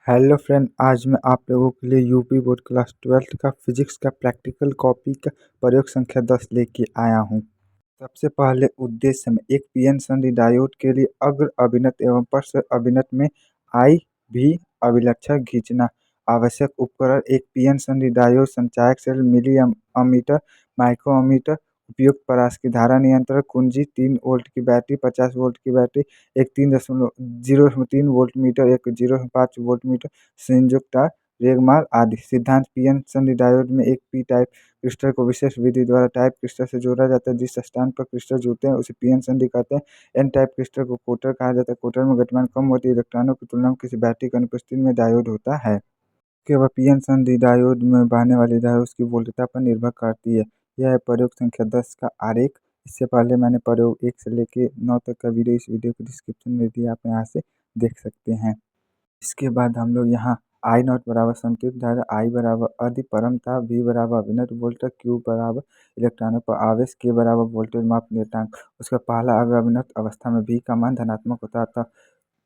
Hello friend, आज मैं आप लोगों के लिए यूपी बोर्ड क्लास 12th का फिजिक्स का प्रैक्टिकल कॉपी का प्रयोग संख्या 10 लेके आया हूँ। सबसे पहले उद्देश्य में एक पीएन संधि डायोड के लिए अग्र अभिनत एवं पार्श्व अभिनत में आई भी अभिलक्षण खींचना। आवश्यक उपकरण एक पीएन संधि डायोड, संचायक सेल, मिली अमीटर, माइक्रोमीटर, उपयुक्त पराश्र की धारा नियंत्रण, कुंजी, 3 वोल्ट की बैटरी, 50 वोल्ट की बैटरी, एक 3.03 वोल्ट मीटर, एक 0.5 वोल्ट मीटर, संयुक्त तार, रेगमाल आदि। सिद्धांत पीएन संधि डायोड में एक पी टाइप क्रिस्टल को विशेष विधि द्वारा टाइप क्रिस्टल से जोड़ा जाता है। जिस स्थान पर क्रिस्टल जुड़ते हैं उसे पीएन संधि कहते हैं। एन टाइप क्रिस्टल को कोटर कहा जाता है। कोटर में गतिमान कम होती है। इलेक्ट्रॉनों की तुलना में किसी बैटरी की अनुपस्थिति में डायोड होता है। इसके बाद पीएन संधि डायोड में बहने वाली धारा उसकी वोल्टता पर निर्भर करती है। यह है प्रयोग संख्या 10 का आरेख। इससे पहले मैंने प्रयोग 1 से लेके 9 तक का वीडियो इस वीडियो के डिस्क्रिप्शन में दिया, आप यहाँ से देख सकते हैं। इसके बाद हम लोग यहाँ आई नॉट बराबर संतृप्त धारा, आई बराबर अधिपरमता, वी बराबर अभिनत वोल्टेज, क्यू बराबर इलेक्ट्रॉनों पर आवेश, के बराबर वोल्टेज माप नियतांक। उसका पहला अगर अभिनत अवस्था में वी का मान धनात्मक होता है अतः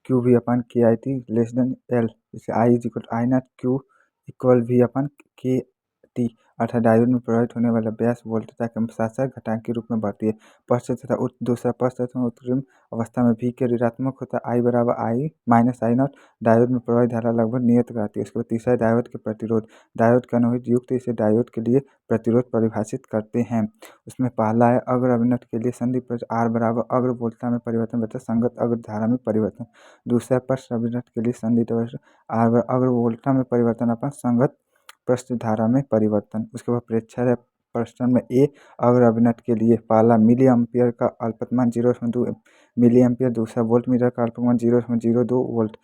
Q V upon K I T less than L, जैसे I is equal I not Q equal V upon K T, अर्थात डायोड में प्रवाहित होने वाला व्यास वोल्टता के साथ साथ घटांक के रूप में बढ़ती है। पश्चात तथा दूसरा पश्चात तथा उत्तरी अवस्था में भी के ऋणात्मक होता है, आई बराबर आई माइनस आई नॉट। डायोड में प्रवाहित धारा लगभग नियत रहती है। उसके बाद तीसरा डायोड के प्रतिरोध, डायोड का अनुहित युक्त इसे डायोड के लिए प्रतिरोध परिभाषित करते हैं। उसमें पहला है अग्र अभिनत के लिए संधि आर बराबर अग्र वोल्टता में परिवर्तन बता संगत अग्र धारा में परिवर्तन। दूसरा पश्च अभिनत के लिए संधि आर बराबर अग्र वोल्टता में परिवर्तन अपन संगत पृष्ठ धारा में परिवर्तन। उसके बाद प्रेक्षर है प्रश्न में ए अग्र अभिनत के लिए पहला मिली एम्पियर का अल्पतमान 0.2 मिली एम्पियर, दूसरा वोल्ट मीटर का अल्पतमान 0.02 वोल्ट,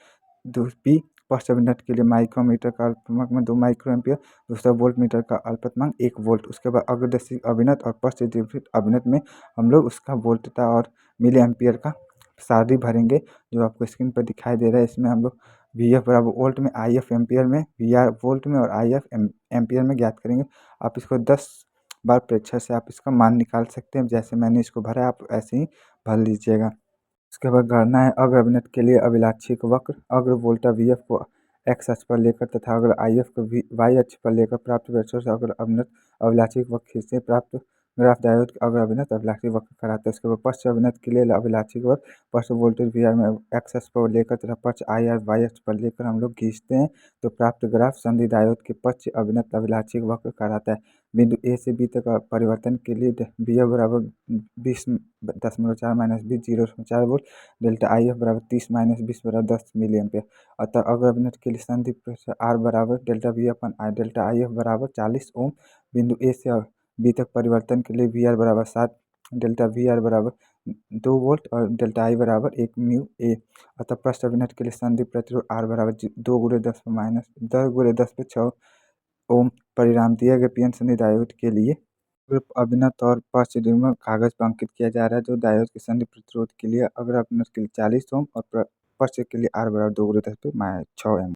बी पश्च अभिनत के लिए माइक्रोमीटर का अल्पतमान 2 माइक्रो एम्पियर, दूसरा वोल्ट मीटर का अल्पतमान 1 वोल्ट। उसके बाद अग्रदर्शी अभिनत और पश्च अभिनत में हम लोग उसका वोल्टता और मिली एम्पियर का सारणी भरेंगे जो आपको स्क्रीन पर दिखाई दे रहा है। इसमें हम लोग वी एफ बराबर वोल्ट में, आई एफ एम्पियर में, वी आर वोल्ट में और आई एफ एम्पियर में ज्ञात करेंगे। आप इसको 10 बार प्रेक्षर से आप इसका मान निकाल सकते हैं। जैसे मैंने इसको भरा आप ऐसे ही भर लीजिएगा। उसके बाद गणना है अग्र अभिनत के लिए अभिलाक्षिक वक्र, अग्र वोल्टा वी एफ को एक्स अक्ष पर लेकर तथा अग्र आई एफ को वाई अक्ष पर लेकर प्राप्त वेक्टर से अग्र अभिनत अभिलाक्षिक वक्र खींचते प्राप्त ग्राफ डायोड अग्र अभिनत अभिलाक्षिक वक्र कराते हैं। उसके बाद पश्च अभिनत के लिए अभिलाक्षिक वक्र पश्च वोल्टेज वी आर में एक्स अक्ष पर लेकर तथा पश्च आई आर वाई अक्ष पर लेकर हम लोग खींचते हैं तो प्राप्त ग्राफ संधि डायोड के पश्च अभिनत अभिलाक्षिक वक्र कराता है। बिंदु ए से बी तक परिवर्तन के लिए बी एफ बराबर 20.4 minus 20 0.4 volt, delta I F बराबर 30 माइनस 20 बराबर 10 मिली एम्पियर। अतः अग्र अभिनत के लिए संधि आर बराबर delta we upon I, delta I F बराबर 40 ओम। बिंदु ए से बी तक परिवर्तन के लिए वी आर बराबर 7, डेल्टा वी आर बराबर 2 वोल्ट और डेल्टा आई बराबर 1 म्यू ए। अतः पृष्ठ अभिनत के लिए संधि प्रतिरोध आर बराबर 2 गुणे 10 पर माइनस 10 गुणे 10 पे 6 ओम। परिणाम दिए गए पीएन संधि डायोड के लिए ग्रुप अभिनत और पश्च युग्म कागज पर अंकित किया जा रहा है जो डायोड के संधि प्रतिरोध के लिए अग्र अभिनत के लिए 40 ओम और पश्च के लिए आर बराबर 2 गुणे 10 पे 6 एम।